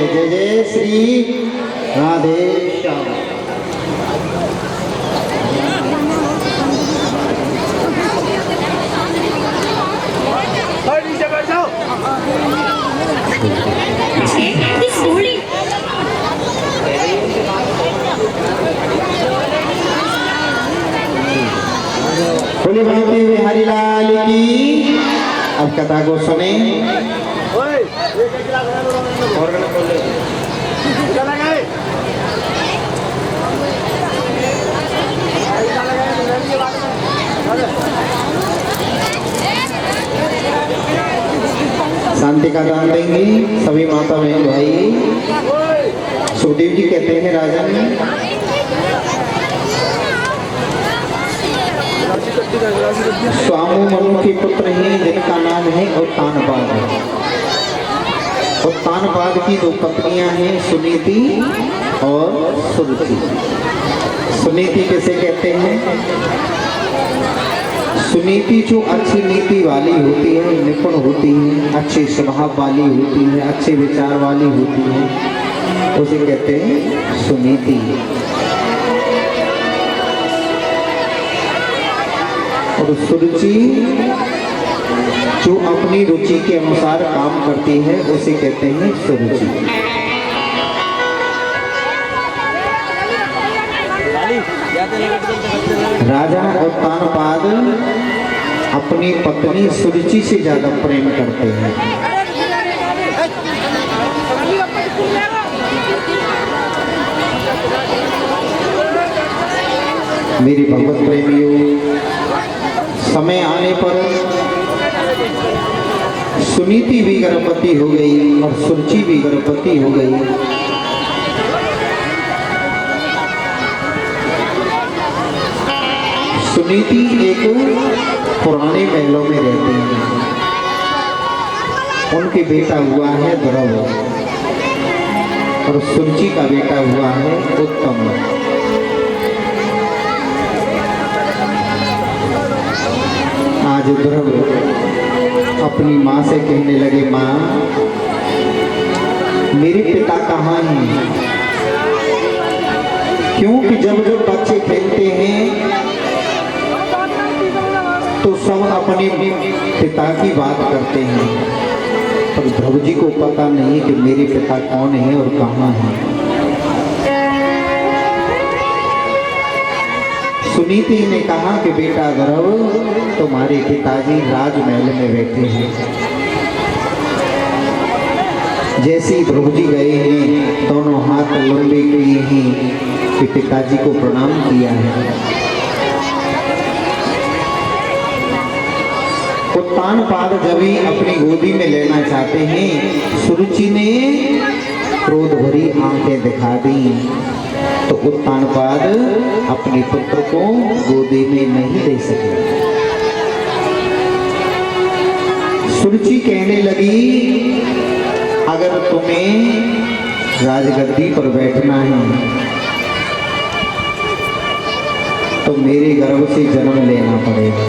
जय जय श्री राधे श्याम। बोले भाई बिहारी लाल की। अब कथा को सुने। शांति का दान देंगे सभी माता बहन भाई। सुखदेव जी कहते हैं राजन, स्वामु मनु के पुत्र हैं जिनका नाम है उत्तानपाद। उत्तानपाद की दो पत्नियां हैं, सुनीति और सुरुचि। सुनीति किसे कहते हैं? सुनीति जो अच्छी नीति वाली होती है, निपुण होती है, अच्छे स्वभाव वाली होती है, अच्छे विचार वाली होती है, उसे कहते हैं सुनीति। और सुरुचि जो अपनी रुचि के अनुसार काम करती है, उसे कहते हैं सुरुचि। राजा उत्तानपाद अपनी पत्नी सुरुचि से ज्यादा प्रेम करते हैं। मेरे भगवत प्रेमियों, समय आने पर सुनीति भी गर्भवती हो गई और सुरुचि भी गर्भवती हो गई। सुनीति एक पुराने महलों में रहते हैं। उनके बेटा हुआ है ध्रुव और सुरुचि का बेटा हुआ है उत्तम। आज ध्रुव अपनी माँ से कहने लगे, माँ मेरे पिता कहाँ हैं? क्योंकि जब जब बच्चे खेलते हैं तो सब अपने पिता की बात करते हैं, पर ध्रुव जी को पता नहीं कि मेरे पिता कौन है और कहाँ हैं। सुनीति ने कहा कि बेटा ध्रुव, तुम्हारे पिताजी राजमहल में बैठे हैं। जैसे ही ध्रुव जी गए हैं, दोनों हाथ लंबे किए हैं कि पिताजी को प्रणाम किया है। उत्तानपाद जब ही अपनी गोदी में लेना चाहते हैं, सुरुचि ने क्रोध भरी आंखें दिखा दी, तो उत्तानपाद अपने पुत्र को गोदी में नहीं ले सके। सुरुचि कहने लगी, अगर तुम्हें राजगद्दी पर बैठना है तो मेरे गर्भ से जन्म लेना पड़ेगा।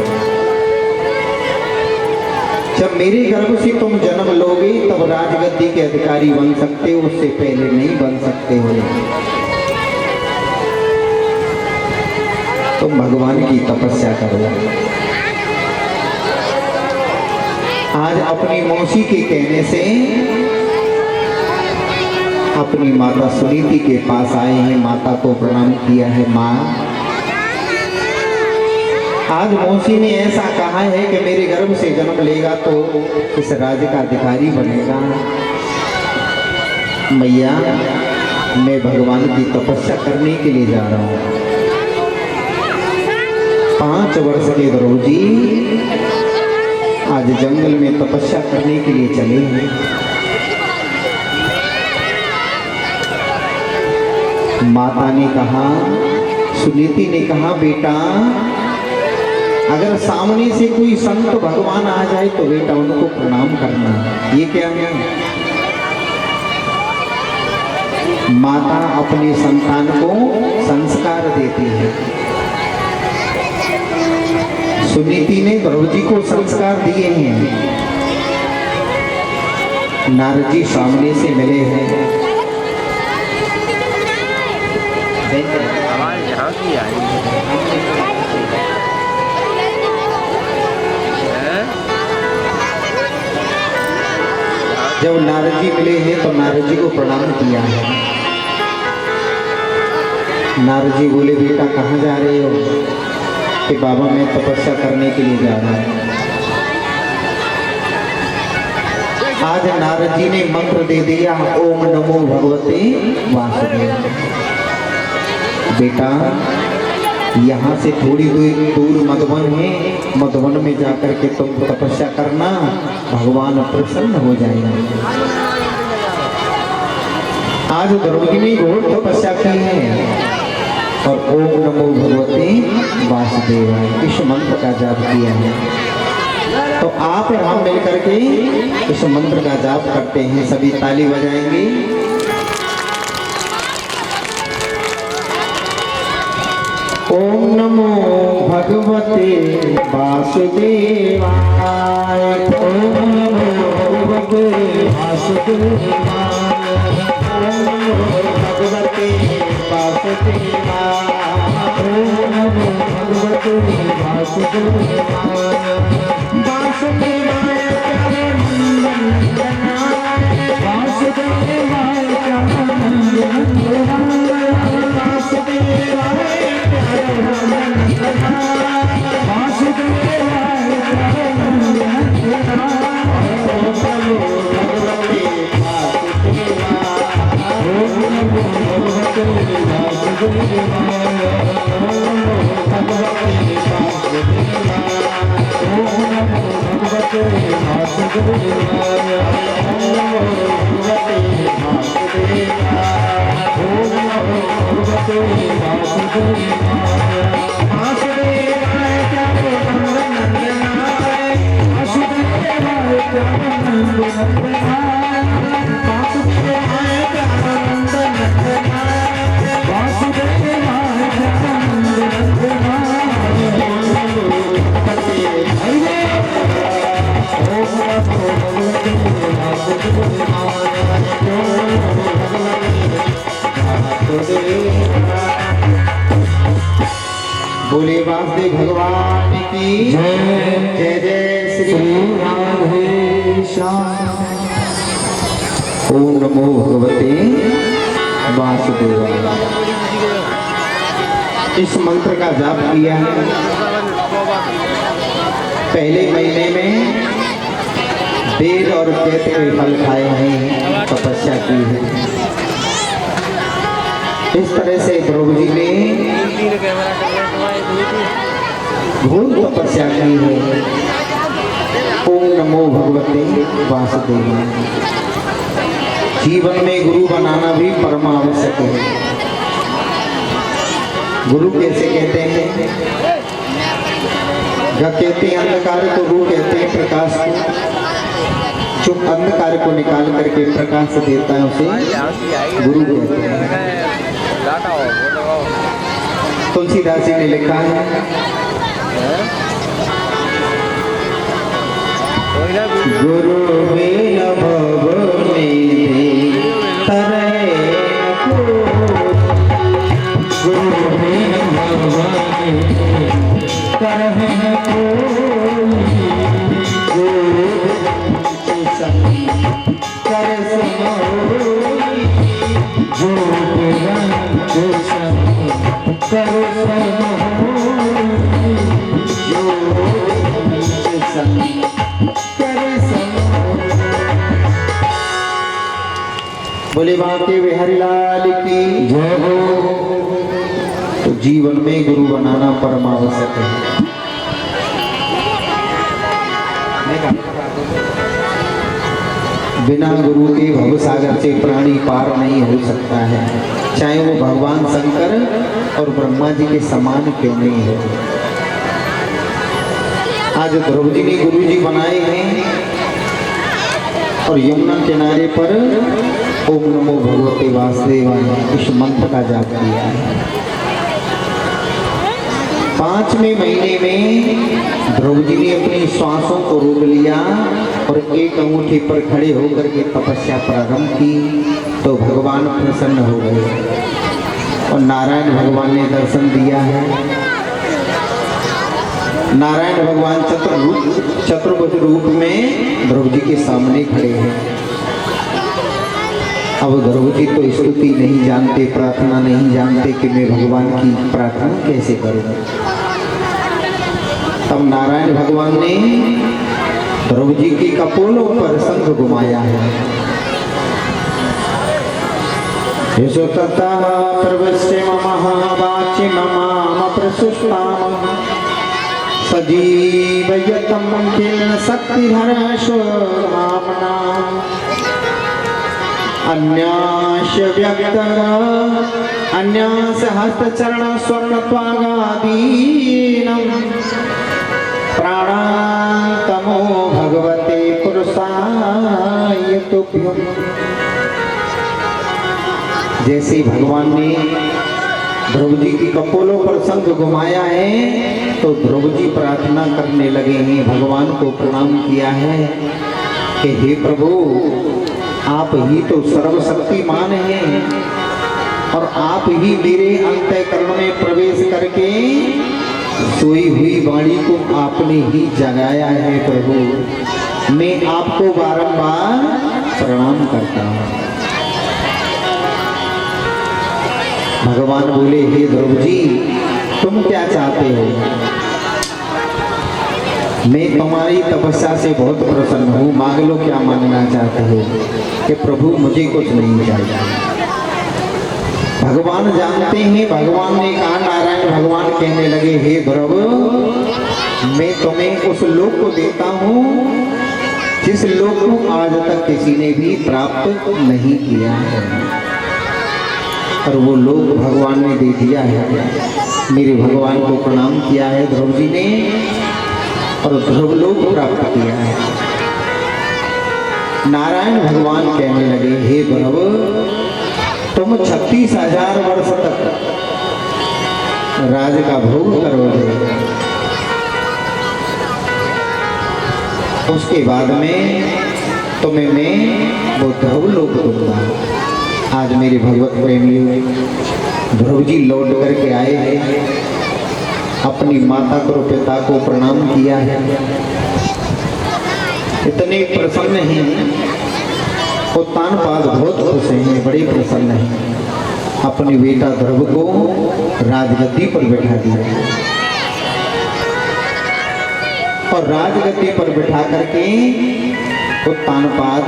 जब मेरे गर्भ से तुम जन्म लोगे तब राजगद्दी के अधिकारी बन सकते हो, उससे पहले नहीं बन सकते हो। तुम भगवान की तपस्या करो। आज अपनी मौसी के कहने से अपनी माता सुनीति के पास आए हैं, माता को प्रणाम किया है। माँ, आज मौसी ने ऐसा कहा है कि मेरे गर्भ से जन्म लेगा तो इस राज्य का अधिकारी बनेगा। मैया, मैं भगवान की तपस्या करने के लिए जा रहा हूँ। 5 वर्ष के ध्रुव जी आज जंगल में तपस्या करने के लिए चले हैं। माता ने कहा, सुनीति ने कहा, बेटा अगर सामने से कोई संत भगवान आ जाए तो बेटा उनको प्रणाम करना। ये क्या है? माता अपने संतान को संस्कार देती है। सुनीति ने ध्रुव जी को संस्कार दिए हैं। नारद जी सामने से मिले हैं। नारद जी को प्रणाम किया है। नारद जी बोले बेटा कहाँ जा रहे हो? कि बाबा मैं तपस्या करने के लिए जा रहा हूँ। आज नारद जी ने मंत्र दे दिया, ओम नमो भगवते वासुदेव। बेटा यहाँ से थोड़ी दूर मधुवन है, मधुवन में जाकर के तुम तपस्या करना, भगवान प्रसन्न हो जाएंगे। आज द्रौपदी ने घोर तपस्या की है और ओम नमो भगवते वासुदेवाय इस मंत्र का जाप किया है। तो आप और हम मिलकर के इस मंत्र का जाप करते हैं। सभी ताली बजाएंगे। ओम नमो भगवते वासुदेवाय। ओम नमो भगवते वासुदेवाय। ओम नमो भगवते वासुदेवाय। ओम नमो भगवते वासुदेवाय। वासुदेवाय प्यारे नंदनाय। वासुदेवाय प्यारे नंदनाय। वासुदेवाय बोले वासुदेव भगवान की जय। जय जय श्री राधे श्याम। ओम नमो भगवते वासुदेवाय। इस मंत्र का जाप किया है। पहले महीने में वेद और वेद के फल खाए हैं, तपस्या की है। इस तरह से द्रौपदी ने घोर तपस्या की है। ओम नमो भगवते वासुदेवाय। जीवन में गुरु बनाना भी परम आवश्यक है। गुरु कैसे कहते हैं? कहते हैं अंधकार को गुरु कहते हैं प्रकाश को। जो अंधकार को निकाल करके प्रकाश देता है उसे गुरु कहते हैं। तुलसीदास जी ने लिखा है, गुरु बिन भव में तरे को। गुरु बिन भव में तरह कोई। गुरु के संग कर समोई। जो रंग संग कर समोई। जो संग बोले बांके बिहारी लाल की जय हो। तो जीवन में गुरु बनाना परम आवश्यक है। बिना गुरु के भवसागर से प्राणी पार नहीं हो सकता है, चाहे वो भगवान शंकर और ब्रह्मा जी के समान क्यों नहीं हो। आज द्रौपदी ने गुरु जी बनाए हैं और यमुना किनारे पर ओम नमो भगवते वासुदेवाय इस मंत्र का जाप किया है। 5वें महीने में द्रौपदी ने अपनी श्वासों को रोक लिया और एक अंगूठी पर खड़े होकर के तपस्या प्रारंभ की। तो भगवान प्रसन्न हो गए और नारायण भगवान ने दर्शन दिया है। नारायण भगवान चतुर्भुज रूप में द्रौपदी के सामने खड़े हैं। अब ध्रुव जी तो स्तुति नहीं जानते, प्रार्थना नहीं जानते कि मैं भगवान की प्रार्थना कैसे करूं। तब नारायण भगवान ने ध्रुव जी की कपोलों पर शंख घुमाया है। यशो ततः प्रविश्य मम वाचि मम प्रसुष्टाम सजीवयतं किल शक्तिधरशो मामना अन्यास्य व्यक्तर अन्यास्य हस्तचरण स्वर्णत्वागादीनं प्राणान्तमो भगवते पुरुषाय तुभ्यम्। जैसे भगवान ने ध्रुव जी की कपोलों पर शंख घुमाया है तो ध्रुव जी प्रार्थना करने लगे हैं, भगवान को प्रणाम किया है कि हे प्रभु, आप ही तो सर्वशक्तिमान हैं और आप ही मेरे अंतःकरण में प्रवेश करके सोई हुई वाणी को आपने ही जगाया है। प्रभु, मैं आपको बारंबार प्रणाम करता हूँ। भगवान बोले, हे ध्रुव जी, तुम क्या चाहते हो? मैं तुम्हारी तपस्या से बहुत प्रसन्न हूँ, मांग लो क्या मांगना चाहते हो। कि प्रभु मुझे कुछ नहीं चाहिए। भगवान जानते हैं, भगवान ने कहा, नारायण भगवान कहने लगे, हे ध्रुव, मैं तुम्हें उस लोक को देता हूँ जिस लोक को आज तक किसी ने भी प्राप्त नहीं किया है, और वो लोक भगवान ने दे दिया है। मेरे भगवान को प्रणाम किया है ध्रुव जी ने और ध्रुव लोक प्राप्त किया है। नारायण भगवान कहने लगे, हे ध्रुव, तुम 36,000 वर्ष तक राज का भोग करोगे, उसके बाद में तुम्हें मैं वो ध्रुव लोक दूंगा। आज मेरे भगवत प्रेमियों, ध्रुव जी लौट करके आए हैं, अपनी माता को पिता को प्रणाम किया है, इतने प्रसन्न हैं। उत्तानपाद बहुत खुश हैं, बड़े प्रसन्न हैं। अपने बेटा ध्रुव को राजगद्दी पर बैठा दिया और राजगद्दी पर बैठा करके उत्तानपाद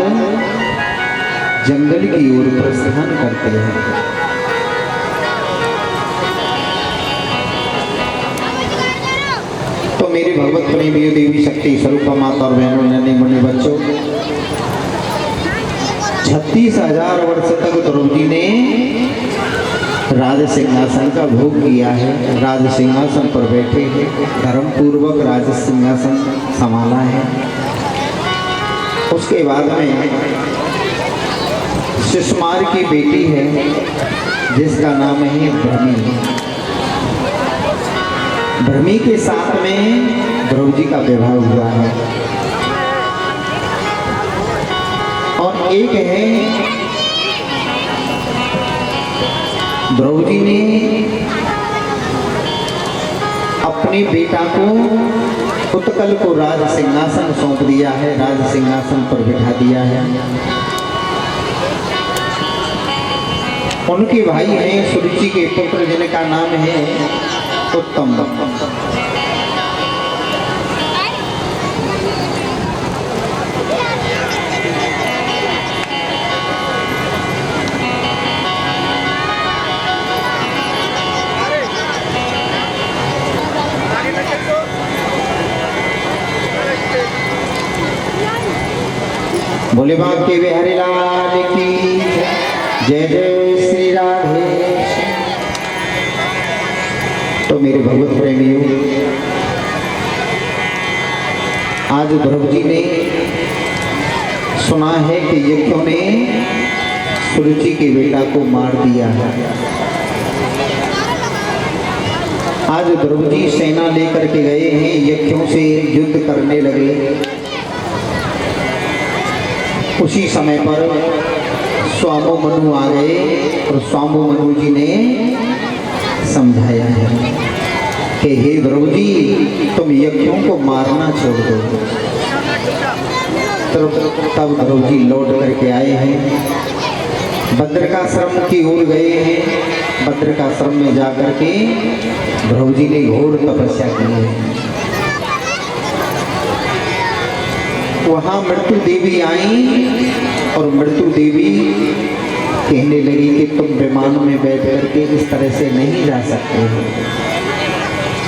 जंगल की ओर प्रस्थान करते हैं। तो मेरे भगवत प्रेमियों, देवी शक्ति स्वरूपा माता और बहनों, नन्हे मुन्ने बच्चों, 36,000 वर्ष तक ध्रुव जी ने राज सिंहासन का भोग किया है। राज सिंहासन पर बैठे हैं, धर्म पूर्वक राज सिंहासन संभाला है। उसके बाद में सुषमार की बेटी है जिसका नाम है भ्रमी। भ्रमी के साथ में ध्रुव जी का विवाह हुआ है। और एक है, ध्रुव जी ने अपने बेटा को उत्कल को राज सिंहासन सौंप दिया है, राज सिंहासन पर बिठा दिया है। उनके भाई हैं सुरुचि के पुत्र जिनका नाम है उत्तम। बोले बाप के बिहारी लाल की जय जय श्री राधे। तो मेरे भगवत प्रेमियों, आज ध्रुव जी ने सुना है कि यज्ञों ने सुरुचि के बेटा को मार दिया है। आज ध्रुव जी सेना लेकर के गए हैं, यज्ञों से युद्ध करने लगे। उसी समय पर स्वामो मनु आ गए और स्वामो मनु जी ने समझाया है कि हे ध्रुव जी, तुम यज्ञों को मारना छोड़ दो। तब ध्रुव जी लौट करके आए हैं, बद्रिकाश्रम की ओर गए हैं। बद्रिकाश्रम में जाकर के ध्रुव जी ने घोर तपस्या की है। वहां मृत्यु देवी आई और मृत्यु देवी कहने लगी कि तुम विमान में बैठ करके इस तरह से नहीं जा सकते हो,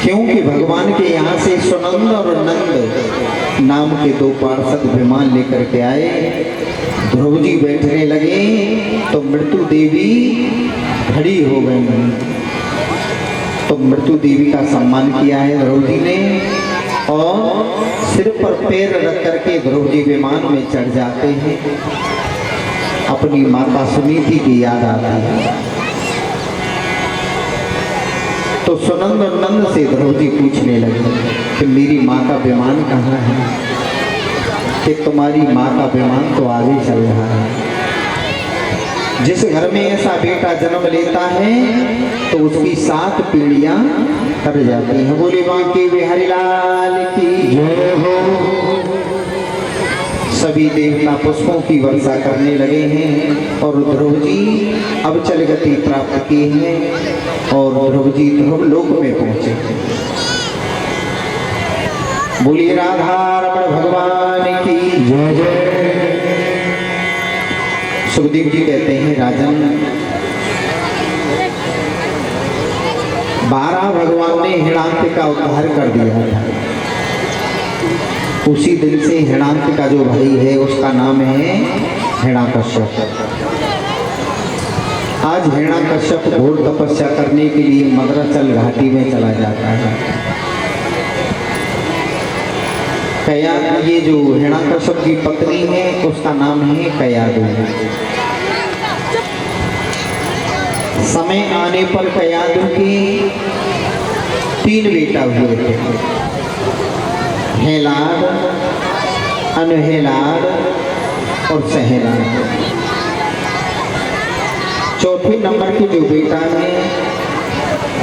क्योंकि भगवान के यहाँ से सुनंद और नंद नाम के दो पार्षद विमान लेकर के आए। ध्रुव जी बैठने लगे तो मृत्यु देवी खड़ी हो गई। तो मृत्यु देवी का सम्मान किया है ध्रुव जी ने और सिर पर पैर रख करके ध्रुव जी विमान में चढ़ जाते हैं। अपनी माता सुनीति की याद आती है तो सुनंद और नंद से ध्रुव जी पूछने लगे कि मेरी माँ का विमान कहाँ है, कि तुम्हारी माँ का विमान तो आगे चल रहा है। जिस घर में ऐसा बेटा जन्म लेता है तो उसकी 7 पीढ़ियां कर जाती हैं। बोले बांके बिहारी लाल की जय हो। सभी देवता पुष्पों की वर्षा करने लगे हैं और ध्रुव जी अब चल गति प्राप्त की है और ध्रुव जी ध्रुव लोक में पहुंचे। बोलिए राधा रमण भगवान की जय जय। सुखदेव जी कहते हैं राजन 12 भगवान ने हिरण्यक का उद्धार कर दिया था। उसी दिन से हिरण्यक का जो भाई है उसका नाम है हिरण्यकश्यप। आज हिरण्यकश्यप घोर तपस्या करने के लिए मद्राचल घाटी में चला जाता है। ये जो हिरण्यकश्यप की पत्नी है उसका नाम है कयादु। समय आने पर कयादु के 3 बेटा हुए थे, हेलाद, अनहेलाद और सहेलाद। चौथे नंबर के जो बेटा है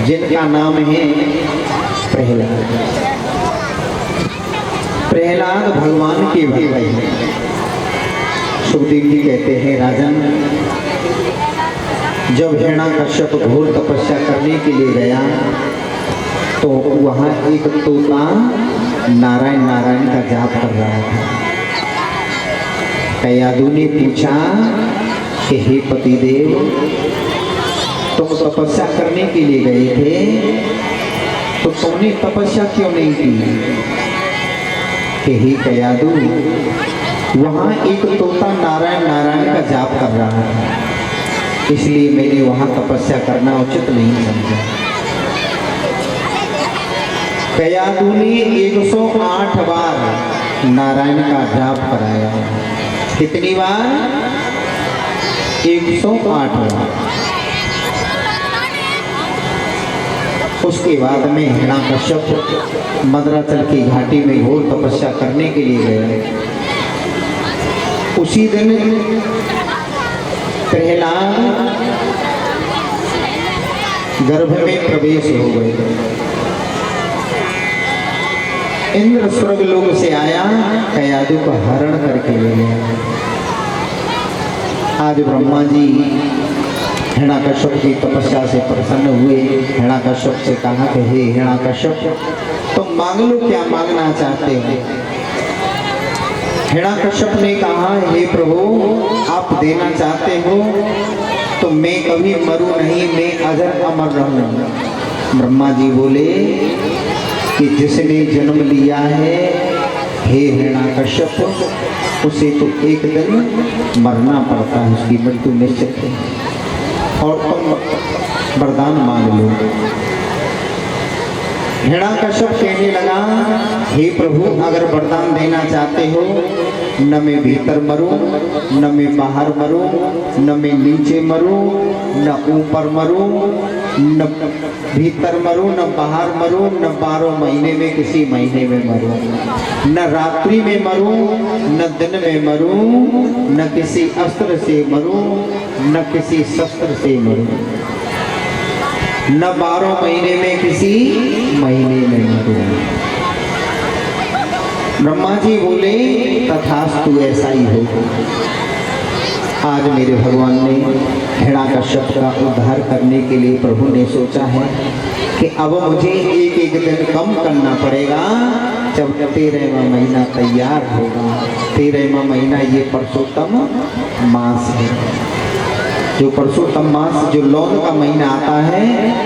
जिनका नाम है प्रहलाद। प्रहलाद भगवान के भक्त हैं। सुखदेव जी कहते हैं राजन जब हिरण्यकश्यप घोर तपस्या करने के लिए गया तो वहाँ एक तोता नारायण नारायण का जाप कर रहा था। कयादु ने पूछा कि हे पतिदेव तुम तपस्या करने के लिए गए थे तो तुमने तपस्या क्यों नहीं की? कि हे कयादु वहाँ एक तोता नारायण नारायण का जाप कर रहा है इसलिए मैंने वहाँ तपस्या करना उचित नहीं समझा। कयादु ने 108 बार नारायण का जाप कराया। कितनी बार? 108 बार। उसके बाद में हिरण्यकश्यप मद्राचल की घाटी में घोर तपस्या करने के लिए गए। उसी दिन प्रहलाद गर्भ में प्रवेश हो गए। इंद्र स्वर्ग लोक से आया, कयादु का हरण करके ले गया। आज ब्रह्मा जी हिरण्यकश्यप की तपस्या से प्रसन्न हुए। हिरण्यकश्यप से कहा कि हे हिरण्यकश्यप तुम मांग लो क्या मांगना चाहते हो। हिरण्यकश्यप ने कहा हे प्रभु आप देना चाहते हो तो मैं कभी मरूं नहीं, मैं अजर अमर रहूं। ब्रह्मा जी बोले कि जिसने जन्म लिया है हे हिरण्यकश्यप उसे तो एक दिन मरना पड़ता है, उसकी मृत्यु निश्चित है और तुम वरदान मांग लो। हिरण्यकश्यप कहने लगा हे प्रभु अगर वरदान देना चाहते हो न मैं भीतर मरूं न मैं बाहर मरूं न मैं नीचे मरूं न ऊपर मरूं न भीतर मरूं न बाहर मरूं न 12 महीने में किसी महीने में मरूं न रात्रि में मरूं न दिन में मरूं न किसी अस्त्र से मरूं न किसी शस्त्र से मरूं न 12 महीने में किसी महीने में मरूं। ब्रह्मा जी बोले तथास्तु ऐसा ही हो। आज मेरे भगवान ने हिरण्यकश्यप का उद्धार करने के लिए प्रभु ने सोचा है कि अब मुझे एक एक दिन कम करना पड़ेगा। जब 13वां महीना तैयार होगा, 13वां महीना ये परसोत्तम मास है। जो परसोत्तम मास जो लौन का महीना आता है,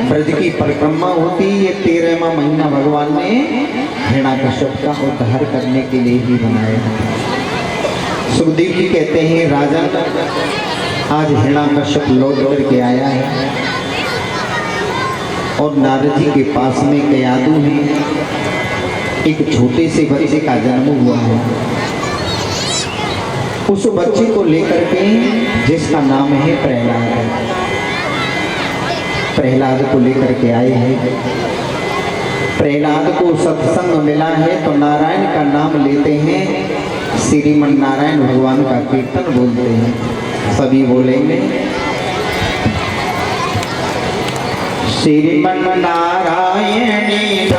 ब्रज की परिक्रमा होती, ये 13वां महीना भगवान ने हिरण्यकश्यप का उद्धार करने के लिए ही बनाया। सुखदेव जी कहते हैं, राजा आज हिरण्यकश्यप लौट करके आया है और नारद जी के पास में कयादू है, एक छोटे से बच्चे का जन्म हुआ है। उस बच्चे को लेकर के, जिसका नाम है प्रहलाद, प्रहलाद को लेकर के आए हैं। प्रहलाद को सत्संग मिला है तो नारायण का नाम लेते हैं, श्रीमन नारायण भगवान का कीर्तन बोलते हैं। सभी बोलेंगे, श्रीमन नारायणी